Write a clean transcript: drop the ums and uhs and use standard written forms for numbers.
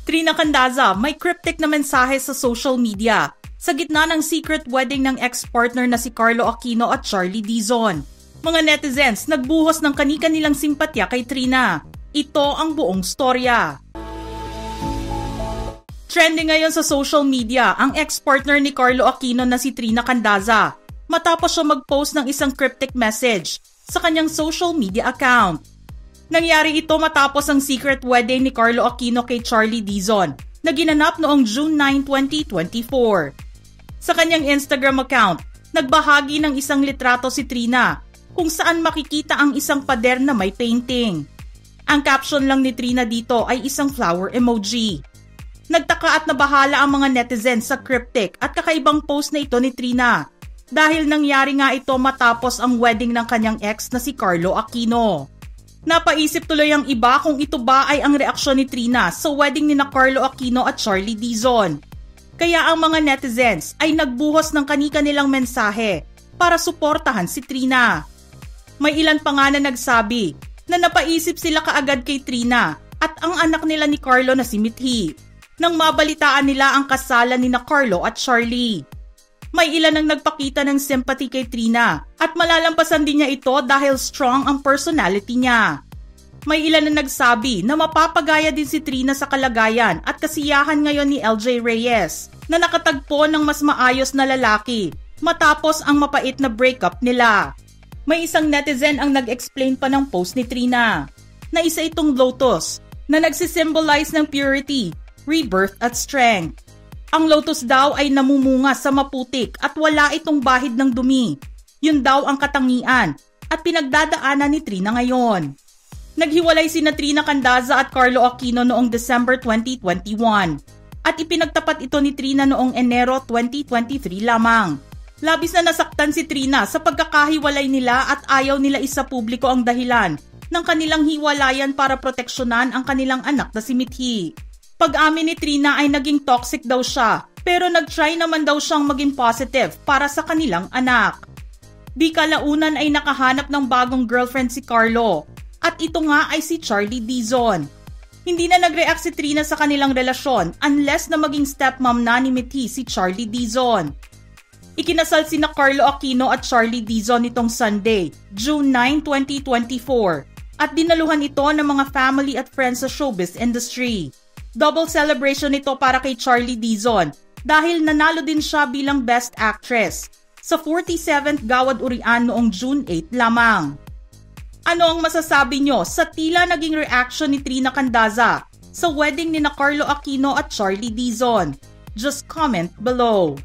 Trina Candaza may cryptic na mensahe sa social media sa gitna ng secret wedding ng ex-partner na si Carlo Aquino at Charlie Dizon. Mga netizens nagbuhos ng kani-kanilang simpatya kay Trina. Ito ang buong storya. Trending ngayon sa social media ang ex-partner ni Carlo Aquino na si Trina Candaza matapos siya mag-post ng isang cryptic message sa kanyang social media account. Nangyari ito matapos ang secret wedding ni Carlo Aquino kay Charlie Dizon na ginanap noong June 9, 2024. Sa kanyang Instagram account, nagbahagi ng isang litrato si Trina kung saan makikita ang isang pader na may painting. Ang caption lang ni Trina dito ay isang flower emoji. Nagtaka at nabahala ang mga netizens sa cryptic at kakaibang post na ito ni Trina dahil nangyari nga ito matapos ang wedding ng kanyang ex na si Carlo Aquino. Napaisip tuloy ang iba kung ito ba ay ang reaksyon ni Trina sa wedding ni Carlo Aquino at Charlie Dizon. Kaya ang mga netizens ay nagbuhos ng kani-kanilang mensahe para suportahan si Trina. May ilan pa nga na nagsabi na napaisip sila kaagad kay Trina at ang anak nila ni Carlo na si Mithi nang mabalitaan nila ang kasalan ni Carlo at Charlie. May ilan ang nagpakita ng sympathy kay Trina at malalampasan din niya ito dahil strong ang personality niya. May ilan na nagsabi na mapapagaya din si Trina sa kalagayan at kasiyahan ngayon ni LJ Reyes na nakatagpo ng mas maayos na lalaki matapos ang mapait na breakup nila. May isang netizen ang nag-explain pa ng post ni Trina na isa itong lotus na nagsisimbolize ng purity, rebirth at strength. Ang lotus daw ay namumunga sa maputik at wala itong bahid ng dumi. Yun daw ang katangian at pinagdadaanan ni Trina ngayon. Naghiwalay sina Trina Candaza at Carlo Aquino noong December 2021 at ipinagtapat ito ni Trina noong Enero 2023 lamang. Labis na nasaktan si Trina sa pagkakahiwalay nila at ayaw nila isapubliko ang dahilan ng kanilang hiwalayan para proteksyonan ang kanilang anak na si Mithi. Pag-amin ni Trina ay naging toxic daw siya pero nag-try naman daw siyang maging positive para sa kanilang anak. Di kalaunan ay nakahanap ng bagong girlfriend si Carlo at ito nga ay si Charlie Dizon. Hindi na nag-react si Trina sa kanilang relasyon unless na maging stepmom na ni Mithi si Charlie Dizon. Ikinasal sina Carlo Aquino at Charlie Dizon nitong Sunday, June 9, 2024 at dinaluhan ito ng mga family at friends sa showbiz industry. Double celebration ito para kay Charlie Dizon dahil nanalo din siya bilang Best Actress sa 47th Gawad Urian noong June 8 lamang. Ano ang masasabi nyo sa tila naging reaction ni Trina Candaza sa wedding ni Carlo Aquino at Charlie Dizon? Just comment below.